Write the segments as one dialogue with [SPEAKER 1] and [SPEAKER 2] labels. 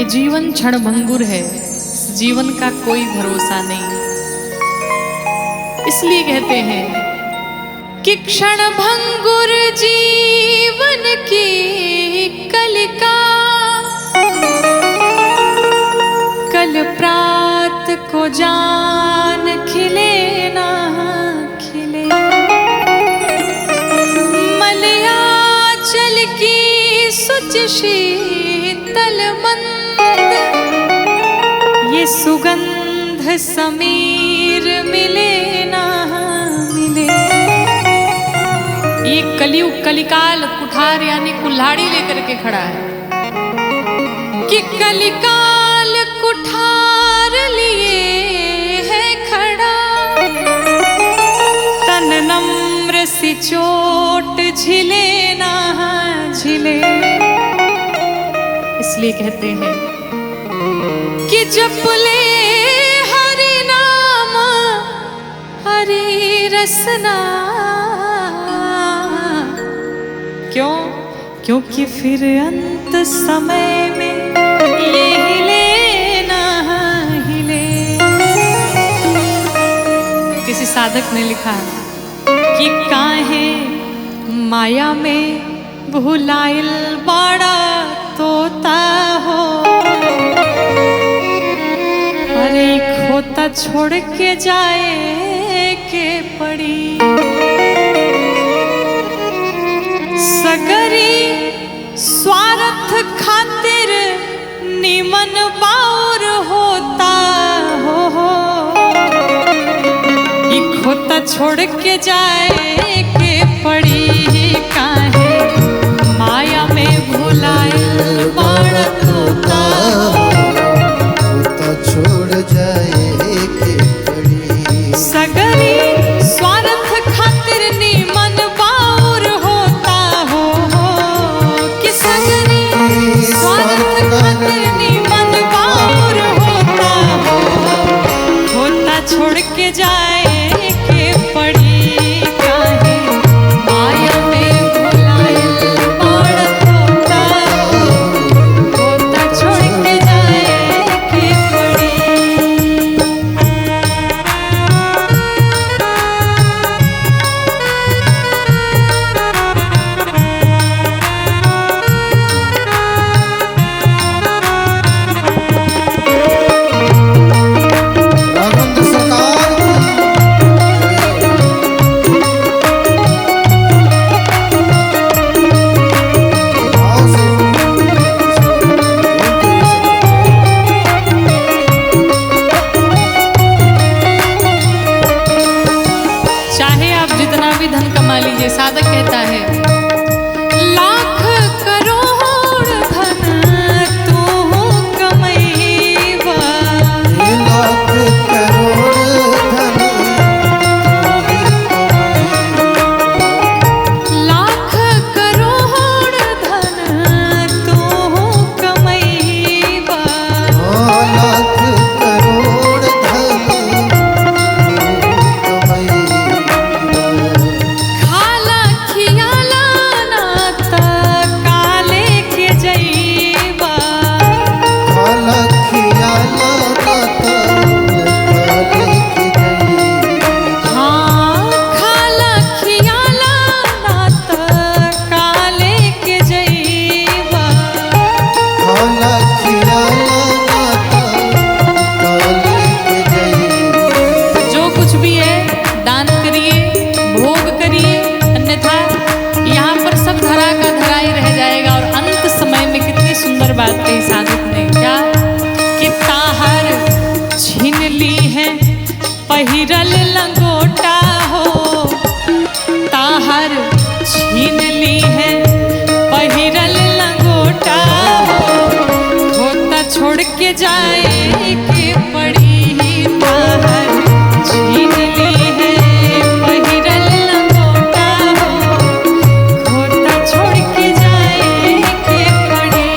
[SPEAKER 1] कि जीवन क्षणभंगुर है, जीवन का कोई भरोसा नहीं। इसलिए कहते हैं कि क्षणभंगुर जीवन की कलिका, कल प्रात को जान खिले ना खिले। मलयाचल की सुच शीतल मंद, ये सुगंध समीर मिले ना मिले। ये कलयुग कलिकाल कुठार यानी कुल्हाड़ी लेकर के खड़ा है कि कलिकाल कुठार लिए है खड़ा। तन नम्र सी चोट झिले ना झिले। इसलिए कहते हैं कि जप ले हरि नाम हरि रसना। क्यों? क्योंकि फिर अंत समय में ये हिले ना हिले। किसी साधक ने लिखा कि काहे माया में भुलाइल बड़ा तोता हो। अरे खोता छोड़ के जाए के पड़ी। सगरी स्वार्थ खातिर निमन बाउर होता हो। ये खोता छोड़ के जाए के पड़ी। काहे माया में भुलाइल बड़ा तोता हो।
[SPEAKER 2] खोता छोड़ जाए के पड़ी।
[SPEAKER 1] सगरी स्वार्थ खातिर निमन बाउर होता हो। कि सगरी स्वार्थ खातिर निमन बाउर होता हो। खोता छोड़ के जाए के पड़ी। काहे माया में भुलाइल बड़ा तोता हो। खोता छोड़ के जाए के पड़ी।
[SPEAKER 2] आनंद सरकार
[SPEAKER 1] चाहे आप जितना भी धन कमा लीजिए, साधक कहता है लाख करोड़ धन तू कमैबा।
[SPEAKER 2] लाख करोड़ धन
[SPEAKER 1] लाख करोड़ धन तू कमैबा।
[SPEAKER 2] लाख करोड़ धन
[SPEAKER 1] खाला खियाला ना त काले के जइबा।
[SPEAKER 2] खाला खियाला काले की जई।
[SPEAKER 1] हाँ खाला खियाला ना त काले के जइबा।
[SPEAKER 2] खाला खियाला काले की जई।
[SPEAKER 1] जो कुछ भी है दान करिए, भोग करिए, अन्यथा यहाँ पर सब धरा का धरा ही रह जाएगा। और अंत समय में कितनी सुंदर बात कही साधक ने, क्या कि ताहर छीन ली है पहिरल लंगोटा हो। ताहर छीन ली है पहिरल लंगोटा हो। खोता छोड़ के जाए के पड़ी। ताहर छीन ली है पहिरल लंगोटा हो। खोता छोड़ के जाए के पड़ी।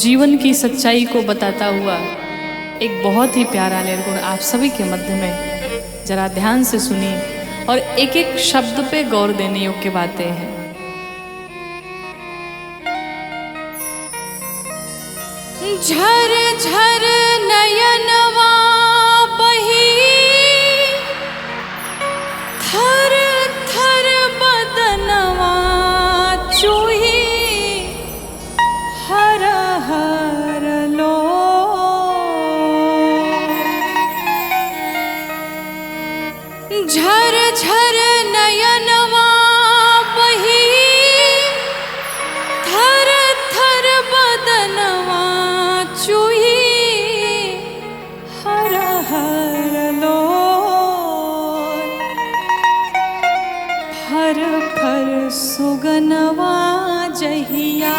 [SPEAKER 1] जीवन की सच्चाई को बताता हुआ एक बहुत ही प्यारा निर्गुण आप सभी के मध्य में जरा ध्यान से सुनिए और एक एक शब्द पे गौर देने योग्य बातें हैं। झर झर नयनवा बही, थर थर बदनवा चूही, हर हर लो। झर झर नयनवा बही, थर थर बदनवा चूही, हर हर लो। फर फर सुगनवा जहिया,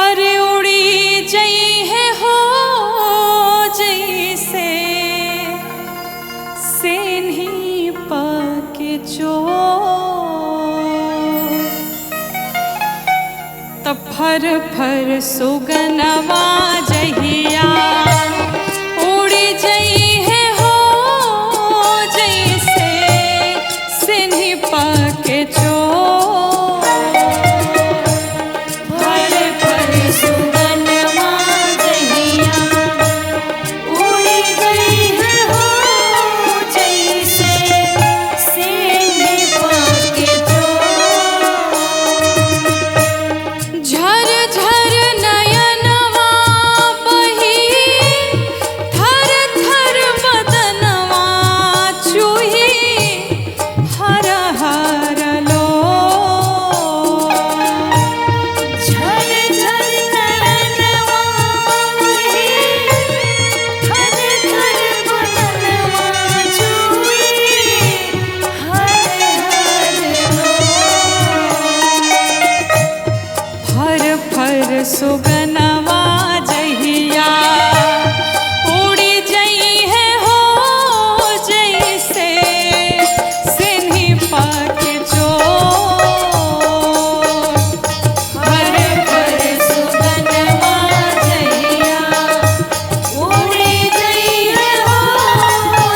[SPEAKER 1] अरे उड़ी जई है हो जैसे सेन्ही पाके चोर। तब फर फर सुगनवा जहिया, उड़ी जई है हो जैसे सेन्ही पाके चोर। फर फर सुगनवा जहिया, उड़ी गई है हो जैसे सेन्ही पाके चोर। झर झर नयनवा बही, थर थर बदनवा चूही, हर हर लो। झर झर नयनवा बही, थर थर बदनवा चूही, हर हर लो। फर फर सुगनवा जहिया, उड़ी जई है हो जैसे सेन्ही पाके चोर। फर फर सुगनवा जहिया, उड़ी जई है हो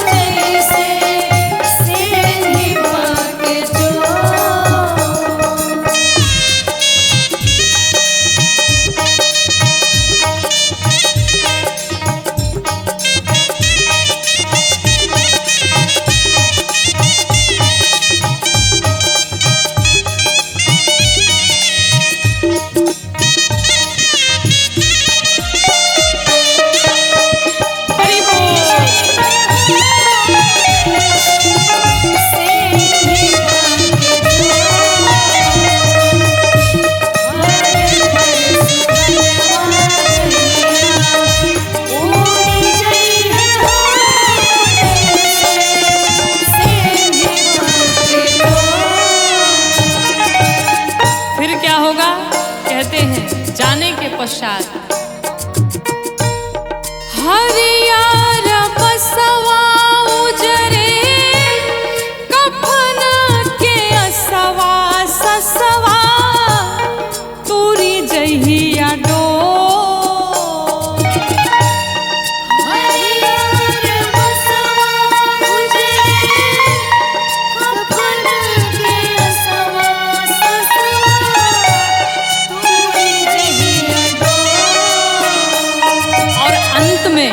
[SPEAKER 1] जैसे सेन्ही पाके चोर। हरि फिर क्या होगा? कहते हैं जाने के पश्चात हरियार बसवा उजरे, कफन के असवा ससवा, तूरी जहिया डोर। हरियार बसवा उजरे, कफन के असवा ससवा, तूरी जहिया डोर। और अंत में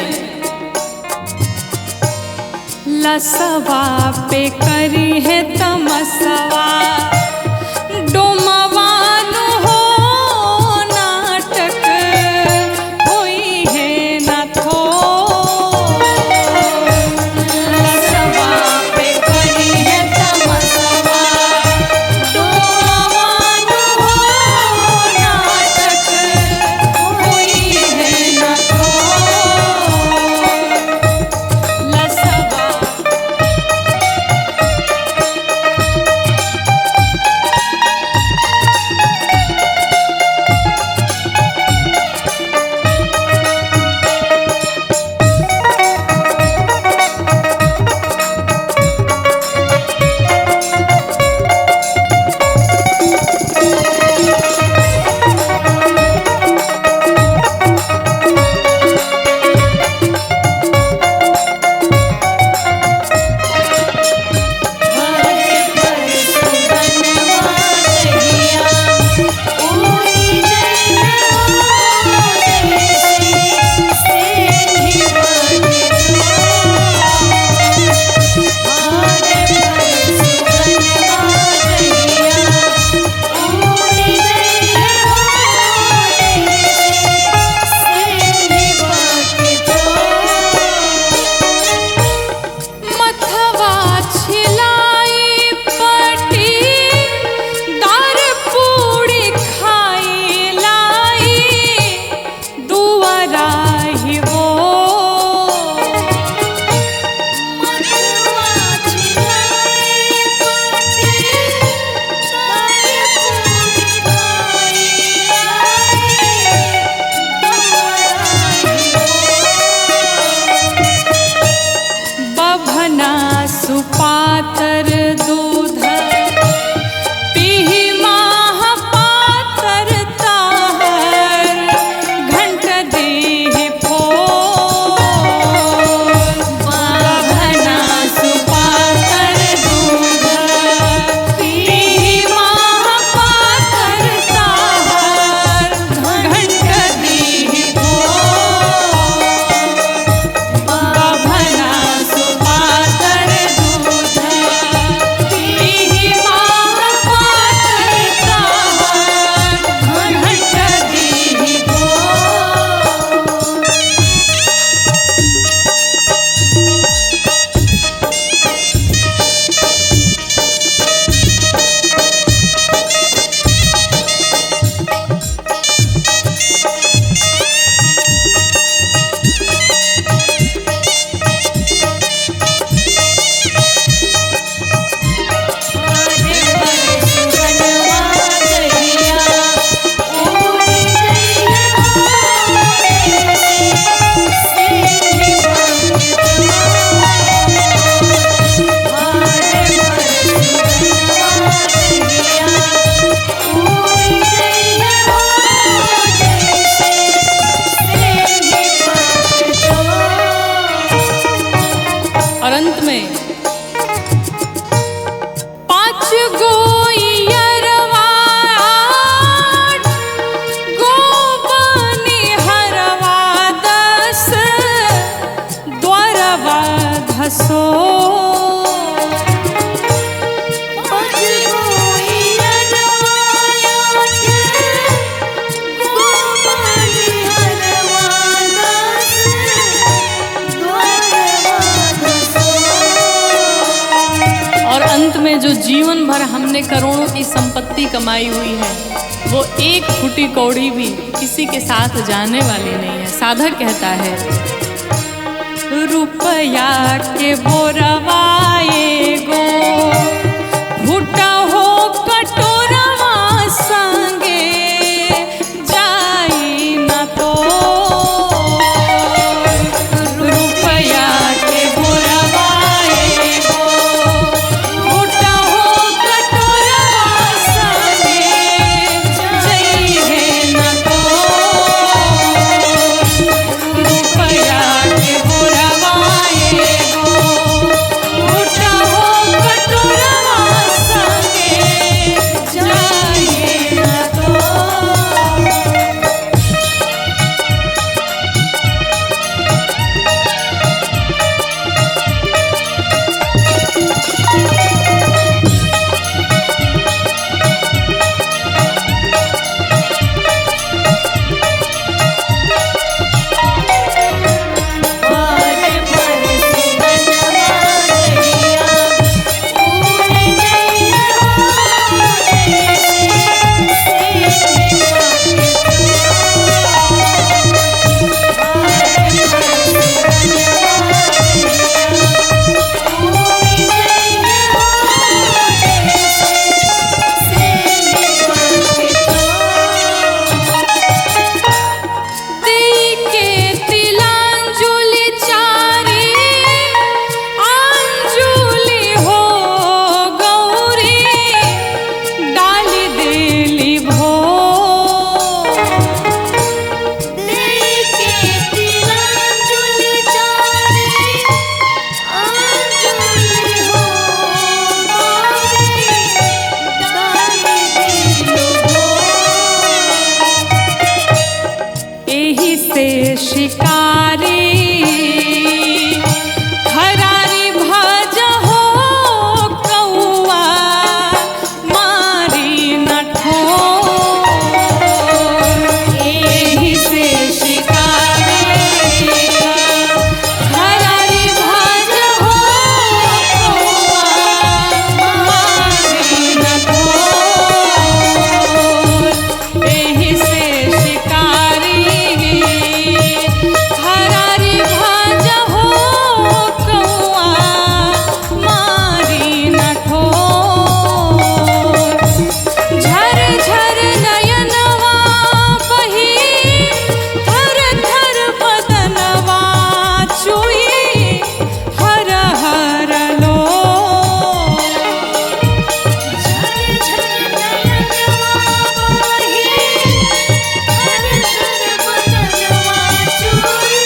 [SPEAKER 1] हैं जो जीवन भर हमने करोड़ों की संपत्ति कमाई हुई है, वो एक फूटी कौड़ी भी किसी के साथ जाने वाली नहीं है। साधक कहता है, रुपया के बोरवाए गो फूटा हो कटोरवा संगे जाई न तो। रुपया के बोरवाए गो फूटा हो कटोरवा संगे जाई है न तो। रुपया के बोरवाए गो फूटा हो कटोरवा संगे जाई न तो। शिकारी खरारी भज हो कौआ मारी न ठोर। एही से शिकारी खरारी भज हो कौआ मारी न ठोर। एही से शिकारी हरारी भाज हो कौआ मारी न ठोर। झर झर नयनवा बही थर थर बदनवा चुई हर हर लो। झर झर नयनवा बही थर थर बदनवा चुई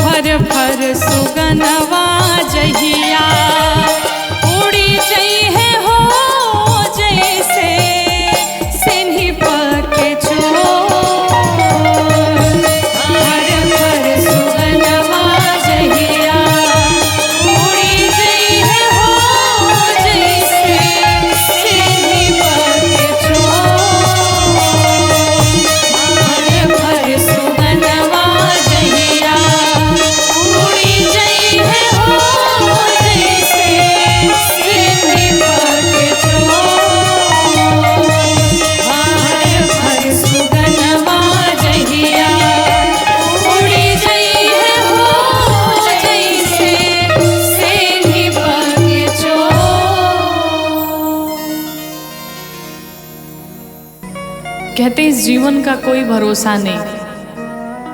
[SPEAKER 1] फर फर सुगनवा जहिया उड़ी जइहे हो जैसे सिन्ही पके चोर। फर फर सुगनवा जहिया उड़ी जइहे हो जैसे सिन्ही पके चोर। फर फर सुगनवा जहिया उड़ी जइहे हो जैसे सिन्ही पके चोर। फर फर सुगनवा जहिया उड़ी जइहे हो जैसे सिन्ही पके चोर। कहते इस जीवन का कोई भरोसा नहीं।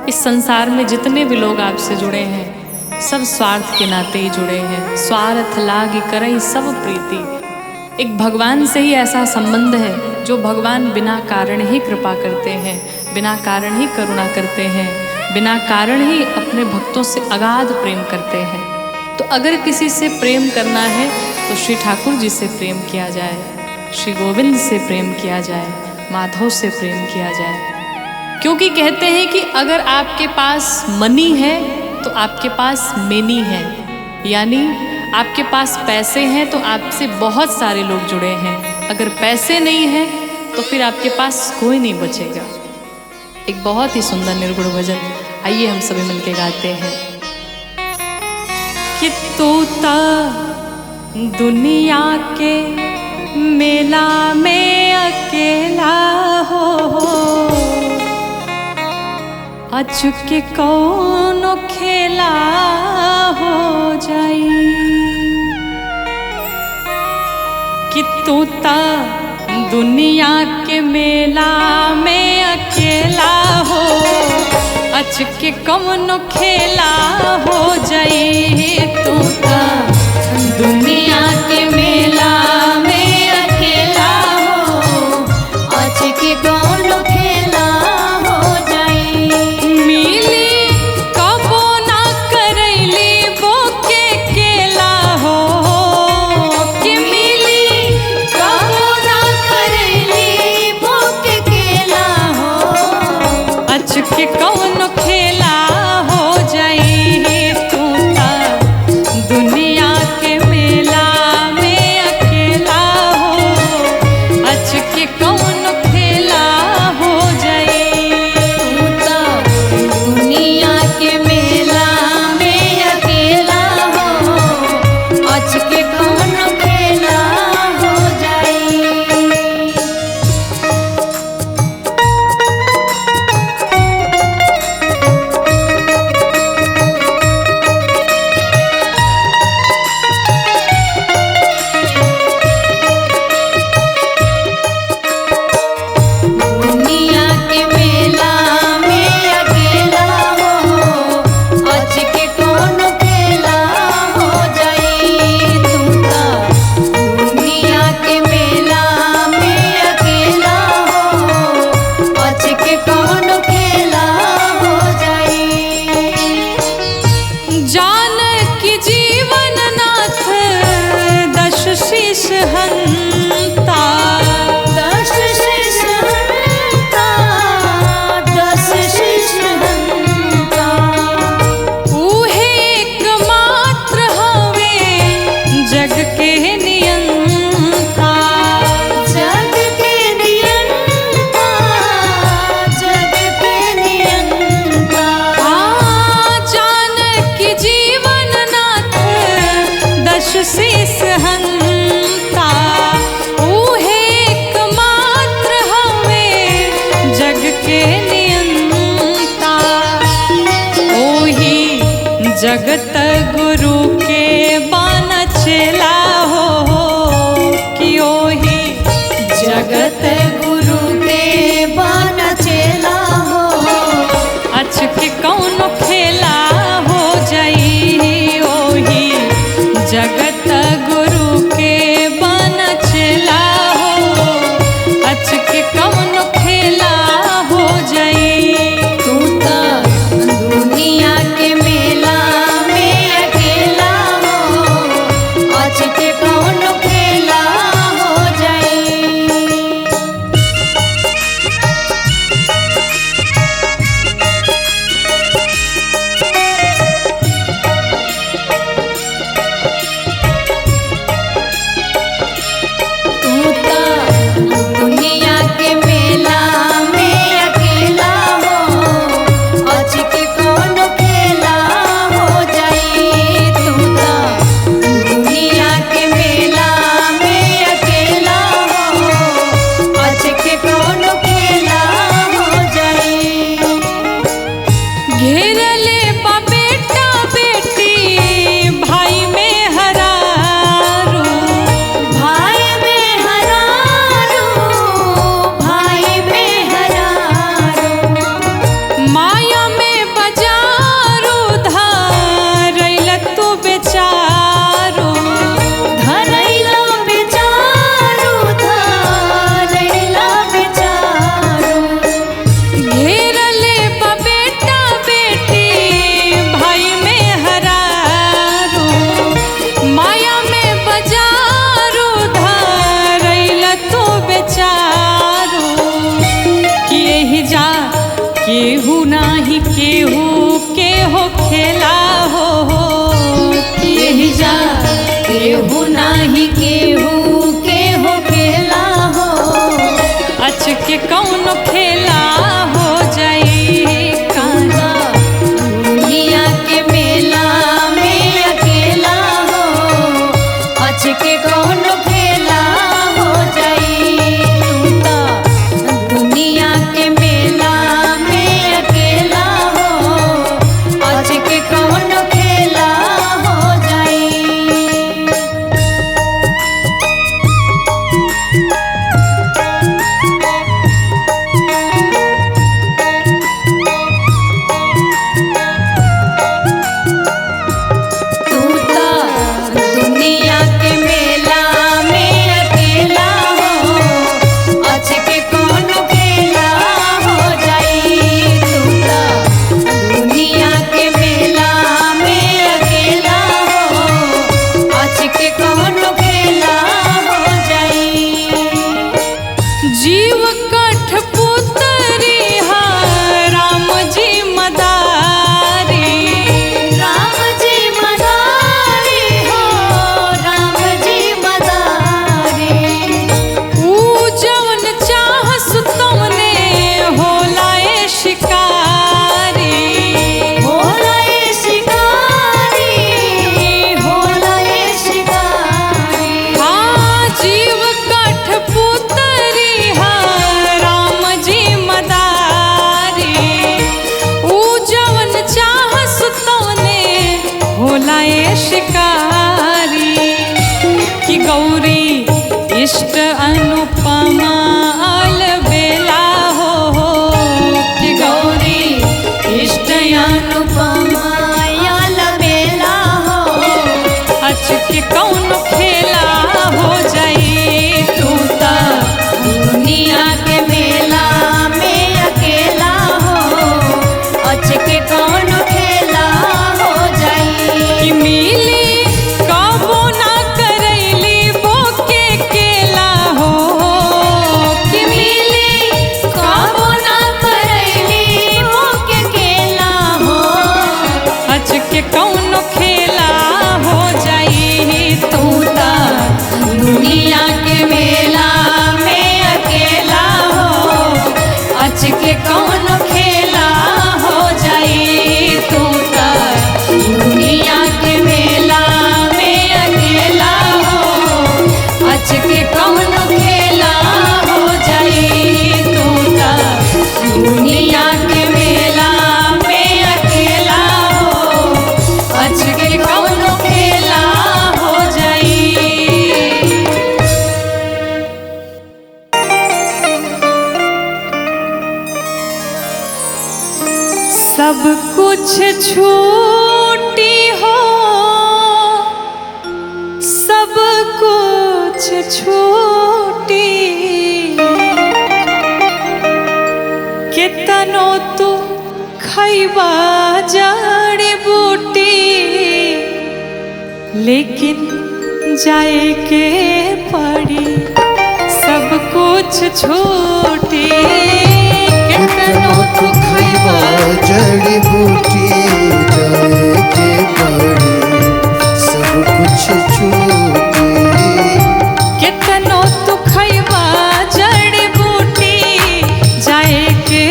[SPEAKER 1] इस संसार में जितने भी लोग आपसे जुड़े हैं सब स्वार्थ के नाते ही जुड़े हैं। स्वार्थ लागी करई सब प्रीति। एक भगवान से ही ऐसा संबंध है जो भगवान बिना कारण ही कृपा करते हैं, बिना कारण ही करुणा करते हैं, बिना कारण ही अपने भक्तों से अगाध प्रेम करते हैं। तो अगर किसी से प्रेम करना है तो श्री ठाकुर जी से प्रेम किया जाए, श्री गोविंद से प्रेम किया जाए, माधव से प्रेम किया जाए। क्योंकि कहते हैं कि अगर आपके पास मनी है तो आपके पास मेनी है, यानी आपके पास पैसे हैं तो आपसे बहुत सारे लोग जुड़े हैं। अगर पैसे नहीं हैं तो फिर आपके पास कोई नहीं बचेगा। एक बहुत ही सुंदर निर्गुण भजन, आइए हम सभी मिलके गाते हैं। कि तू ता दुनिया के मेला में अकेला हो अचुके कौनो खेला हो जाई कि तू ता दुनिया के मेला में अकेला हो अचके कौनो खेला हो जाई तू ता दुनिया के मेला में अकेला हो अचके कौनो खेला हो जाई मिली कबो ना करैली बोके केला हो कि मिली कबो ना करैली बोके केला हो अचके कौनो खेला हो जाई तू ता दुनिया के मेला में अकेला हो अचके कौनो खेला हो जाई तू ता दुनिया के मेला में अकेला हो अचके कौनो खेला हो जाई दुनिया के मेला में अकेला हो अचके कौनो खेला हो जाई तू ता दुनिया के मेला में अकेला हो अचके कौनो खेला हो जाई जान की जीवन नाथ दश शीश हंता दश शीश हंता दश शीश हंता ऊहे एकमात्र हवे जग के नियंता जग के नियंता जग के नियंता जान की जीवन नाथ दश शीश हंता ऊहे एकमात्र हवे जग के नियंता ओही जगत गुरु के बान चेला हो कि ओही जगत गुरु के बान चेला हो अचके कौनो खेला हो जाई ओही जगत गुरु के बान चेला हो अचके कौनो खेला हो जाई तू ता दुनिया के मेला में अकेला हो अचके कौनो खेला हो जाई तू ता दुनिया के मेला में अकेला हो अचके कौनो खेला हो जाई तू ता दुनिया के मेला में अकेला हो अचके कौनो खेला हो जाई घेरले बा बेटा बेटी भाई में हरारू भाई में हरारू भाई में हरारू माया में बजारू धरैल तू बेचारू धरैल बेचारू धरैल बेचारू घेरले बा बेटा बेटी भाई में हरारू माया में बजारू धरैल तू बेचारू कि यही जा केहू नाही केहू के हो खेला हो कि यही जा केहू नाही केहू के हो खेला हो अचके कौनो खेला हो जाई काना दुनिया के मेला में अकेला के कौन खेला हो जाई तू तो दुनिया के मेला में अकेला हो आज के कौन खेला हो जाई। तू तो दुनिया के मेला में अकेला हो आज के कौन खेला हो जाई तू तो दुनिया के मेला में अकेला हो आज के कौन खेला हो जाई। जीव कठपुतरी हा राम जी मदारी राम जी मदारी हो राम जी मदारी ऊ जवन चाहस तुमने होला ए शिकारी होला ए शिकारी होला ए शिकारी। हाँ जीव कठपुतरी हा राम जी मदारी ऊ जवन चाहस तोने होला ए शिकारी कि गौरी इष्ट अनुपमा अलबेला हो कि गौरी इष्ट अनुपमा अलबेला हो आज के कौन खेला हो जाई तू तो दुनिया के मेला में अकेला हो आज के कौन खेला हो जाई। कि मिली कबो ना करैली बोके केला हो कि मिली कबो ना करैली बोके केला हो आज के कौन खेला हो जाई तू तो दुनिया के मेला में अकेला हो आज के कौन खेला हो जाई तू तो दुनिया के मेला में अकेला हो आज के कौन खेला हो जाई तू तो दुनिया के मेला में अकेला हो आज के कौन खेला हो जाई। सब कुछ छूटी हो सब कुछ छूटी कितनो तू खैबा जड़ी बूटी लेकिन जाए के पड़ी सब कुछ छूटी कितनो तू खैबा
[SPEAKER 2] जड़ी बूटी जाए के पड़ी सब कुछ छूटी
[SPEAKER 1] कितनो तू खैबा जड़ी बूटी जाए के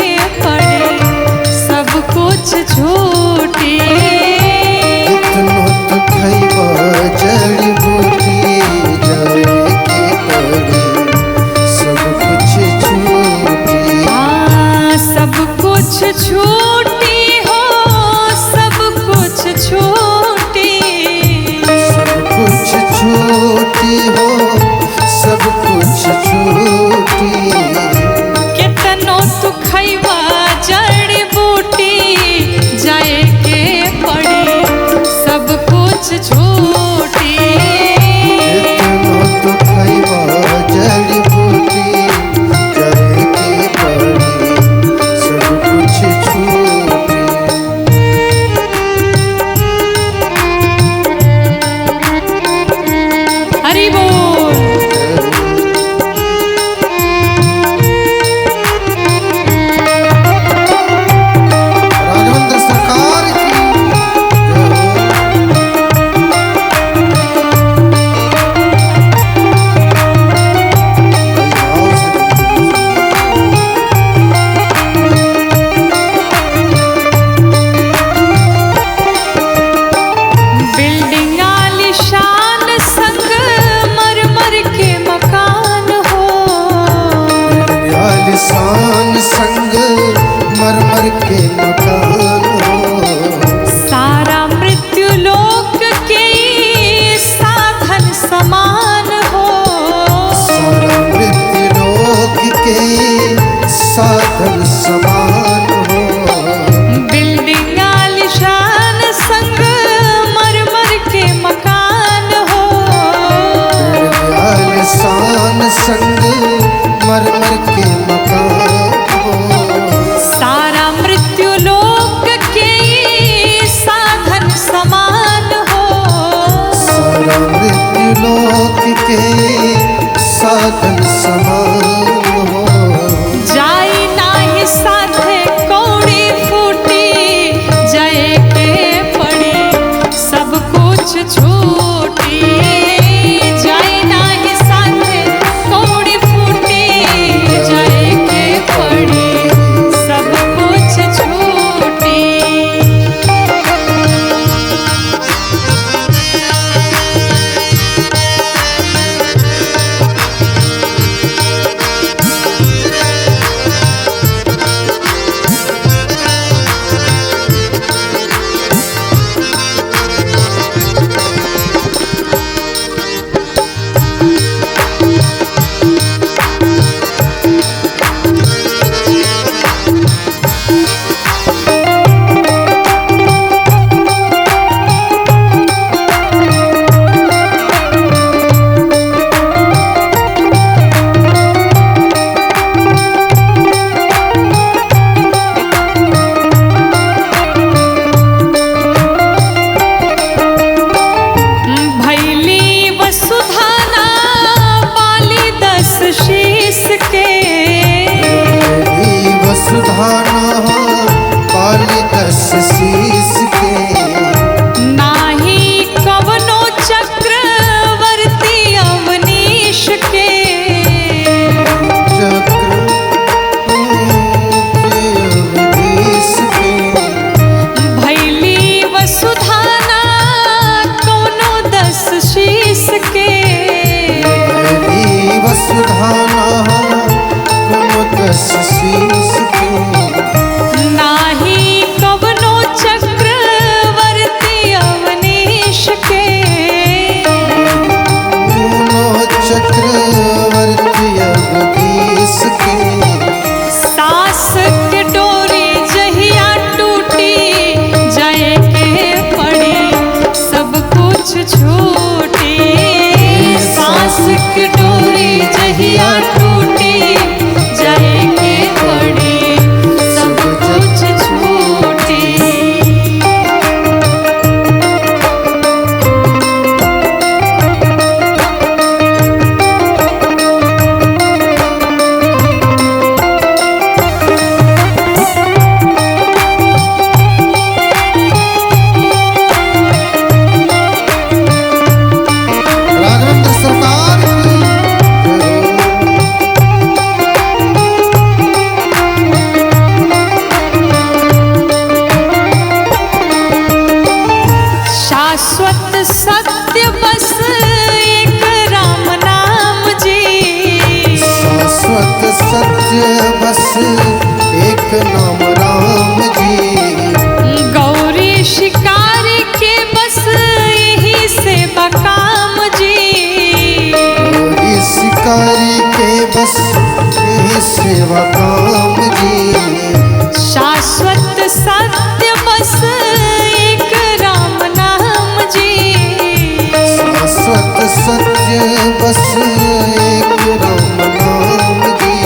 [SPEAKER 1] पड़ी सब कुछ छूटी
[SPEAKER 2] कितनो तो खैबा जड़ी बूटी जाए के पड़ी सब कुछ छूटी के मकान हो।
[SPEAKER 1] सारा मृत्यु लोक के साधन समान हो।
[SPEAKER 2] सारा मृत्यु लोक के साधन समान हो।
[SPEAKER 1] बिल्डिंग आलिशान संग मरमर के मकान हो।
[SPEAKER 2] आलिशान संग मरमर के मकान हो।
[SPEAKER 1] सारा मृत्यु लोक के साधन समान हो।
[SPEAKER 2] सारा मृत्यु लोक के साधन समान हो।
[SPEAKER 1] जाई नाही साथे कौड़ी फूटी, जय के पड़ी सब कुछ छूटी। जाई नाही साथे कौड़ी फूटी, जय के पड़ी सब कुछ छूटी। भैली वसुधाना पाली 10 शीस के।
[SPEAKER 2] मेरी वसुधाना पाली 10 शीस के।
[SPEAKER 1] नाही कवनो चक्रवर्ती अवनीश के।
[SPEAKER 2] अवधीश के।
[SPEAKER 1] भैली वसुधाना कौनो 10 शीस के।
[SPEAKER 2] मेरी वसुधाना कोनो 10 शीस के।
[SPEAKER 1] नाही कवनो चक्रवर्ती अवनीश के।
[SPEAKER 2] कोनो चक्रवर्ती अवधीश के।
[SPEAKER 1] सास के डोरी जहिया टूटी, जय के पड़ी सब कुछ छूटी। सास के डोरी जहिया टूटी, जय के पड़ी सब कुछ छूटी।
[SPEAKER 2] राघवेंद्र सरकार की
[SPEAKER 1] शाश्वत सत्य बस एक राम नाम जी।
[SPEAKER 2] शाश्वत सत्य बस एक नाम राम जी।
[SPEAKER 1] गौरी शिकारी के बस यही से बकाम जी।
[SPEAKER 2] गौरी शिकारी के बस यही सेवा काम जी।
[SPEAKER 1] शाश्वत सत्य बस एक राम नाम जी।
[SPEAKER 2] शाश्वत सत्य बस एक राम नाम जी।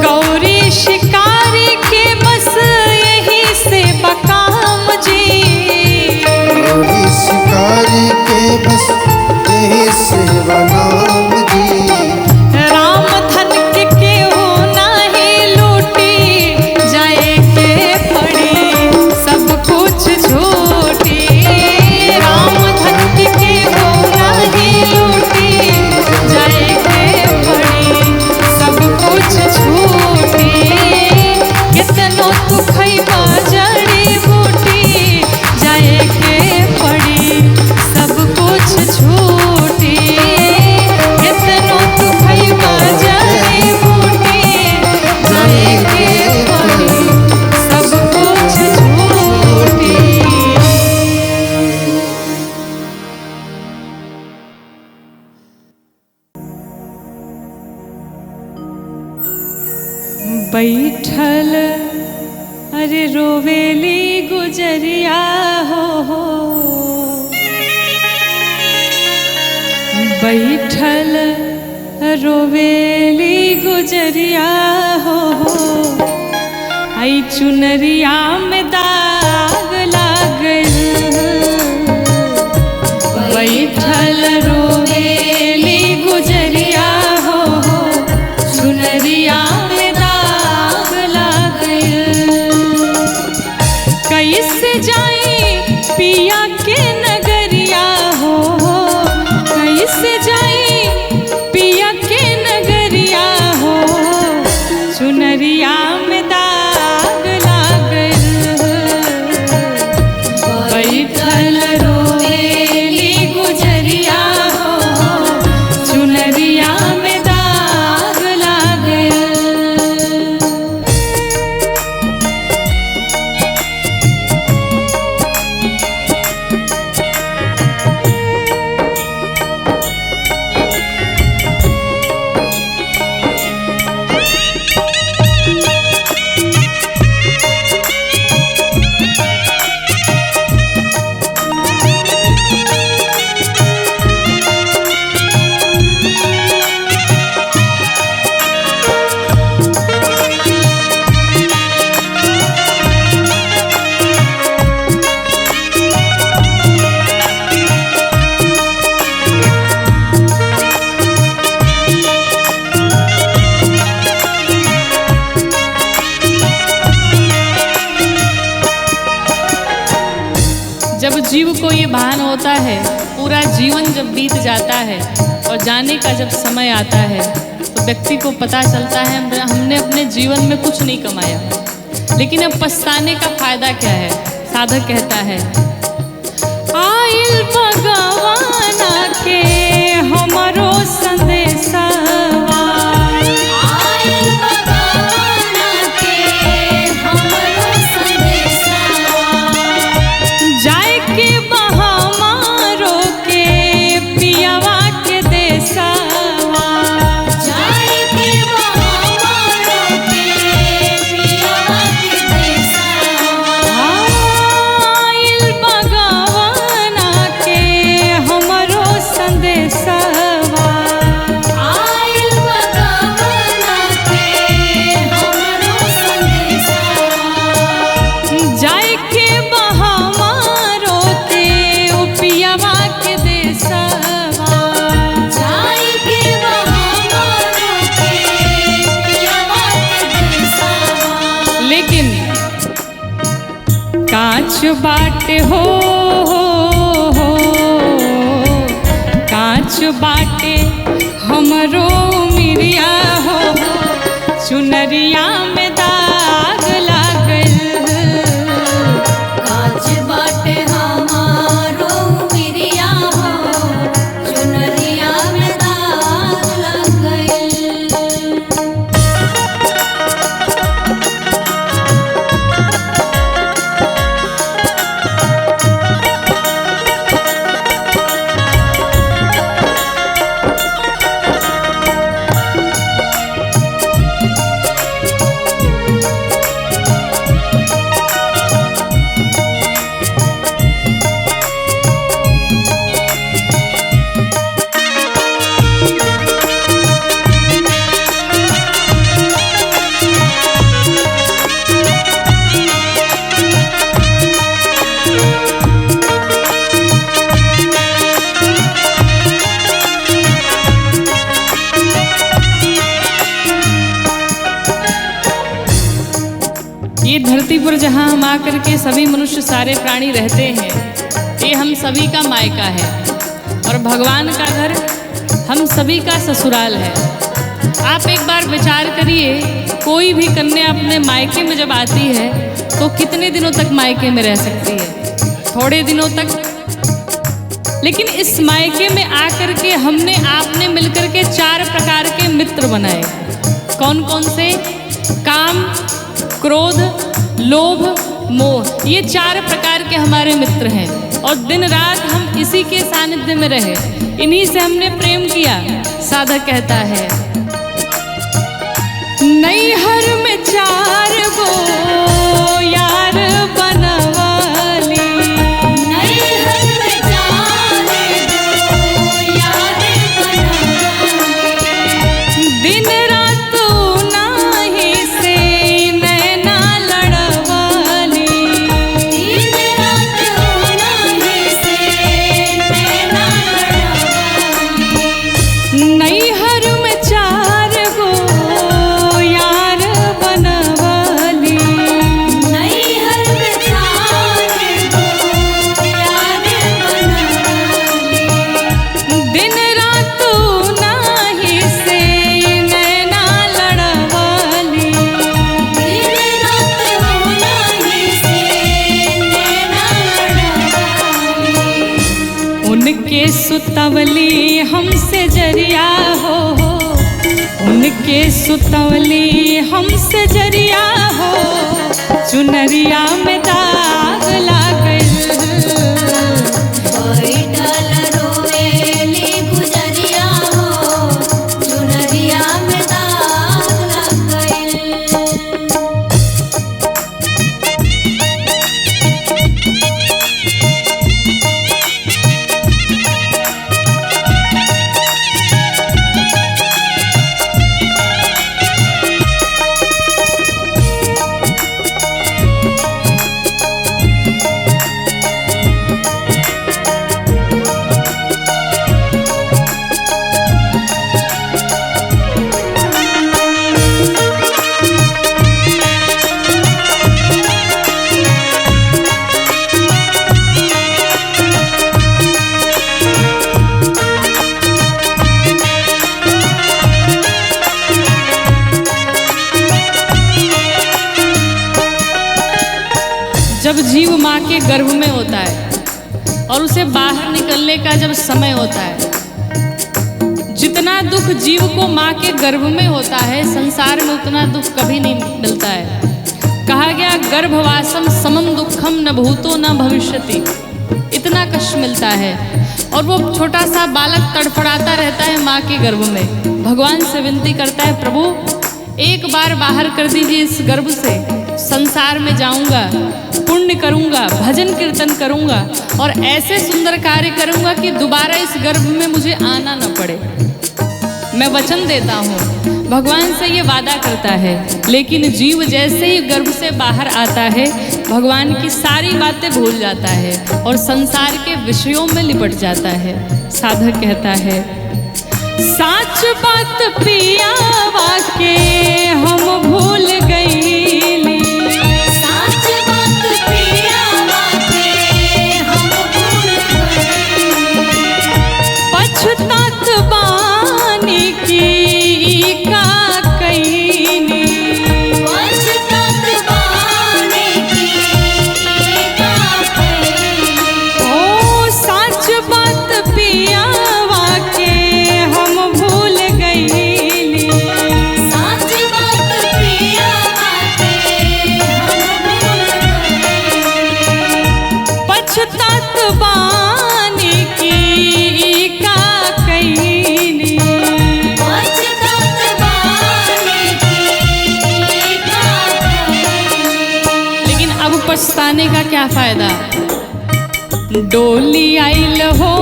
[SPEAKER 1] गौरी शिकारी के बस यही से बकाम जी।
[SPEAKER 2] गौरी शिकारी के बस यही सेवा नाम जी।
[SPEAKER 1] राम धन के केहू बैठल अरे रोवेली गुजरिया हो बैठल रोवेली गुजरिया हो आई चुनरिया में दाग लागल बैठल रोवेली गुजरिया हो चुनरिया में दाग लागल कैसे जाई पिया के नगरिया हो कैसे जाई पिया के नगरिया हो चुनरिया में दाग लागल बैठल रोवेली गुजरिया हो चुनरिया में दाग लागल। जब जीव को ये भान होता है, पूरा जीवन जब बीत जाता है और जाने का जब समय आता है तो व्यक्ति को पता चलता है हमने अपने जीवन में कुछ नहीं कमाया, लेकिन अब पछताने का फायदा क्या है। साधक कहता है आइल भगवाना के हमरो संदेशवा आइल भगवाना के हमरो संदेशवा जाए के बहामारो के पियावा के देशवा जाए के बहामारो के पियावा के देशवा आइल भगवाना के हमरो संदेशवा आइल भगवाना के हमरो संदेशवा जाए के बहामारो के पियावा के देशवा जाए के बहामारो के पियावा के देशवा। लेकिन कांच बाटे हो कांच बाटे हमरो मिरिया हो चुनरिया में दाग लागल कांच बाटे हमारो मिरिया हो चुनरिया में दाग लागल। ये धरती पर जहाँ हम आकर के सभी मनुष्य सारे प्राणी रहते हैं, ये हम सभी का मायका है और भगवान का घर हम सभी का ससुराल है। आप एक बार विचार करिए, कोई भी कन्या अपने मायके में जब आती है तो कितने दिनों तक मायके में रह सकती है? थोड़े दिनों तक। लेकिन इस मायके में आकर के हमने आपने मिलकर के 4 प्रकार के मित्र बनाए। कौन कौन से? काम, क्रोध, लोभ, मोह, ये 4 प्रकार के हमारे मित्र हैं और दिन रात हम इसी के सानिध्य में रहे, इन्हीं से हमने प्रेम किया। साधक कहता है नैहर में चार गो यार बनवली,
[SPEAKER 3] नैहर में चार गो यार बनवली,
[SPEAKER 1] दिन रात नाही से नैना लड़वली,
[SPEAKER 3] दिन रात नाही से नैना लड़वली,
[SPEAKER 1] नैहर में चार गो यार बनवली,
[SPEAKER 3] नैहर में चार गो यार बनवली,
[SPEAKER 1] दिन रात नाही से नैना लड़वली,
[SPEAKER 3] दिन रात नाही से नैना लड़वली,
[SPEAKER 1] उनके सुतवली हमसे जरिया हो, उनके सुतवली हमसे जरिया हो, चुनरिया में दाग लागल,
[SPEAKER 3] बैठल रोवेली गुजरिया हो, चुनरिया में दाग लग गइल।
[SPEAKER 1] जब जीव माँ के गर्भ में होता है और उसे बाहर निकलने का जब समय होता है, जितना दुख जीव को माँ के गर्भ में होता है, संसार में उतना दुख कभी नहीं मिलता है। कहा गया गर्भवासम समम दुखम न भूतो न भविष्यति, इतना कष्ट मिलता है। और वो छोटा सा बालक तड़फड़ाता रहता है माँ के गर्भ में, भगवान से विनती करता है, प्रभु एक बार बाहर कर दीजिए इस गर्भ से, संसार में जाऊंगा, पुण्य करूंगा, भजन कीर्तन करूंगा और ऐसे सुंदर कार्य करूंगा कि दोबारा इस गर्भ में मुझे आना न पड़े। मैं वचन देता हूँ। भगवान से ये वादा करता है, लेकिन जीव जैसे ही गर्भ से बाहर आता है, भगवान की सारी बातें भूल जाता है और संसार के विषयों में लिपट जाता है। साधक कहता है, साच बात पियावा के हम भूल गईली,
[SPEAKER 3] साच बात पियावा के हम भूल गइली,
[SPEAKER 1] पछतात बानी की का कईनी,
[SPEAKER 3] पछतात बानी की का कइली,
[SPEAKER 1] ओ साच बात पियावा के हम भूल गईली,
[SPEAKER 3] साच बात पियावा के हम भूल गइली,
[SPEAKER 1] पछतात बानी की का कईनी।
[SPEAKER 3] पछतात बानी की का कइली।
[SPEAKER 1] लेकिन अब पछताने का क्या फायदा? डोली आइल हो,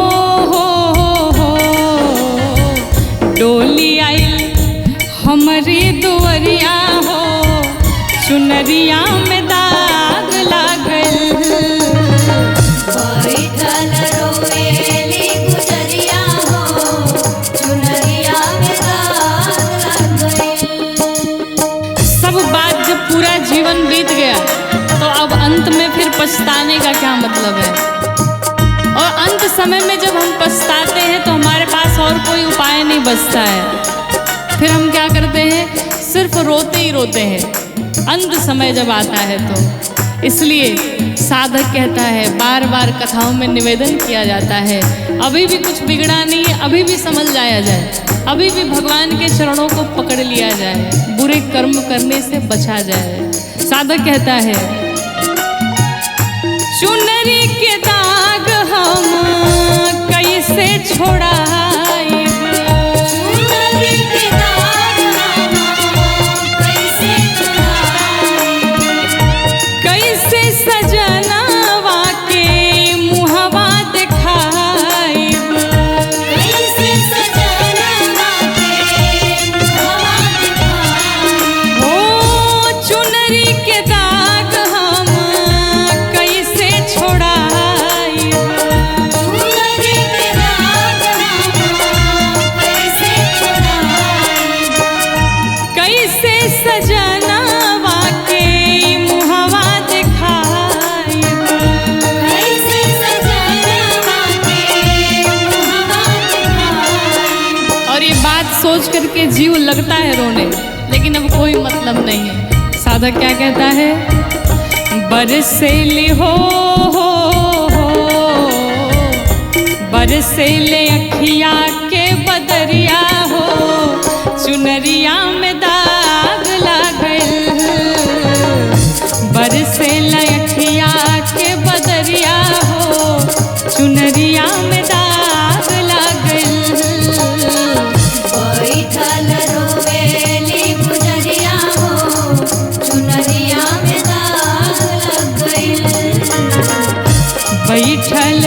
[SPEAKER 1] डोली आइल हमारी दुवरिया हो, चुनरिया में दाग लागल,
[SPEAKER 3] बैठल रोवेली गुजरिया हो, चुनरिया में दाग लग गइल।
[SPEAKER 1] सब बात जब पूरा जीवन बीत गया तो अब अंत में फिर पछताने का क्या मतलब है? और अंत समय में जब हम पछताते हैं तो हमारे पास और कोई उपाय नहीं बचता है। फिर हम क्या करते हैं? सिर्फ रोते ही रोते हैं अंत समय जब आता है तो। इसलिए साधक कहता है, बार बार कथाओं में निवेदन किया जाता है, अभी भी कुछ बिगड़ा नहीं है, अभी भी समझ जाया जाए, अभी भी भगवान के चरणों को पकड़ लिया जाए, बुरे कर्म करने से बचा जाए। साधक कहता है, चुनरी के दाग हम कैसे छोड़ाएब,
[SPEAKER 3] चुनरी के दाग हम कैसे छुड़ाएब,
[SPEAKER 1] और ये बात सोच करके जीव लगता है रोने, लेकिन अब कोई मतलब नहीं है। साधक क्या कहता है? बरसेली हो बरसेले अखिया के बदरिया हो, चुनरिया में दाग लागल। बरसेले अखिया के बदरिया हो, चुनरिया में दाग लागल।
[SPEAKER 3] बैठल रोवेली गुजरिया हो, चुनरिया में दाग लग गइल।
[SPEAKER 1] बैठल